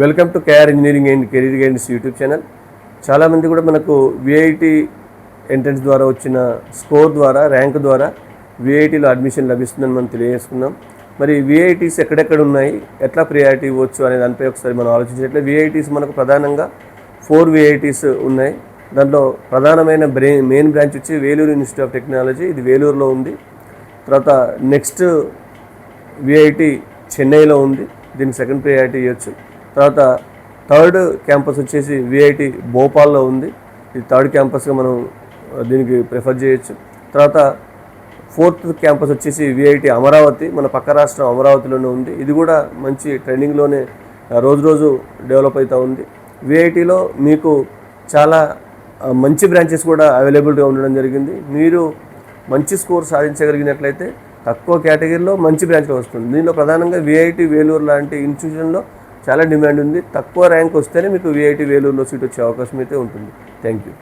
Welcome to KR engineering and career guidance YouTube channel. చాలామంది కూడా మనకు విఐటి ఎంట్రన్స్ ద్వారా వచ్చిన స్కోర్ ద్వారా ర్యాంక్ ద్వారా విఐటిలో అడ్మిషన్ లభిస్తుందని మనం తెలియజేసుకున్నాం. మరి విఐటీస్ ఎక్కడెక్కడ ఉన్నాయి, ఎట్లా ప్రియారిటీ ఇవ్వచ్చు అనే దానిపై ఒకసారి మనం ఆలోచించినట్లే విఐటీస్ మనకు ప్రధానంగా 4 విఐటీస్ ఉన్నాయి. దాంట్లో ప్రధానమైన మెయిన్ బ్రాంచ్ వచ్చి వేలూరు ఇన్స్టిట్యూట్ ఆఫ్ టెక్నాలజీ, ఇది వేలూరులో ఉంది. తర్వాత నెక్స్ట్ విఐటి చెన్నైలో ఉంది, దీనికి సెకండ్ ప్రియారిటీ ఇవ్వచ్చు. తర్వాత థర్డ్ క్యాంపస్ వచ్చేసి విఐటి భోపాల్లో ఉంది, ఇది థర్డ్ క్యాంపస్గా మనం దీనికి ప్రిఫర్ చేయొచ్చు. తర్వాత ఫోర్త్ క్యాంపస్ వచ్చేసి విఐటి అమరావతి, మన పక్క రాష్ట్రం అమరావతిలోనే ఉంది, ఇది కూడా మంచి ట్రెండింగ్లోనే రోజు డెవలప్ అవుతూ ఉంది. విఐటిలో మీకు చాలా మంచి బ్రాంచెస్ కూడా అవైలబుల్గా ఉండడం జరిగింది. మీరు మంచి స్కోర్ సాధించగలిగినట్లయితే తక్కువ కేటగిరీలో మంచి బ్రాంచ్లో వస్తుంది. దీనిలో ప్రధానంగా విఐటి వేలూరు లాంటి ఇన్స్టిట్యూషన్లో చాలా డిమాండ్ ఉంది. తక్కువ ర్యాంక్ వస్తేనే మీకు విఐటి వేలూరులో సీట్ వచ్చే అవకాశం అయితే ఉంటుంది. Thank you.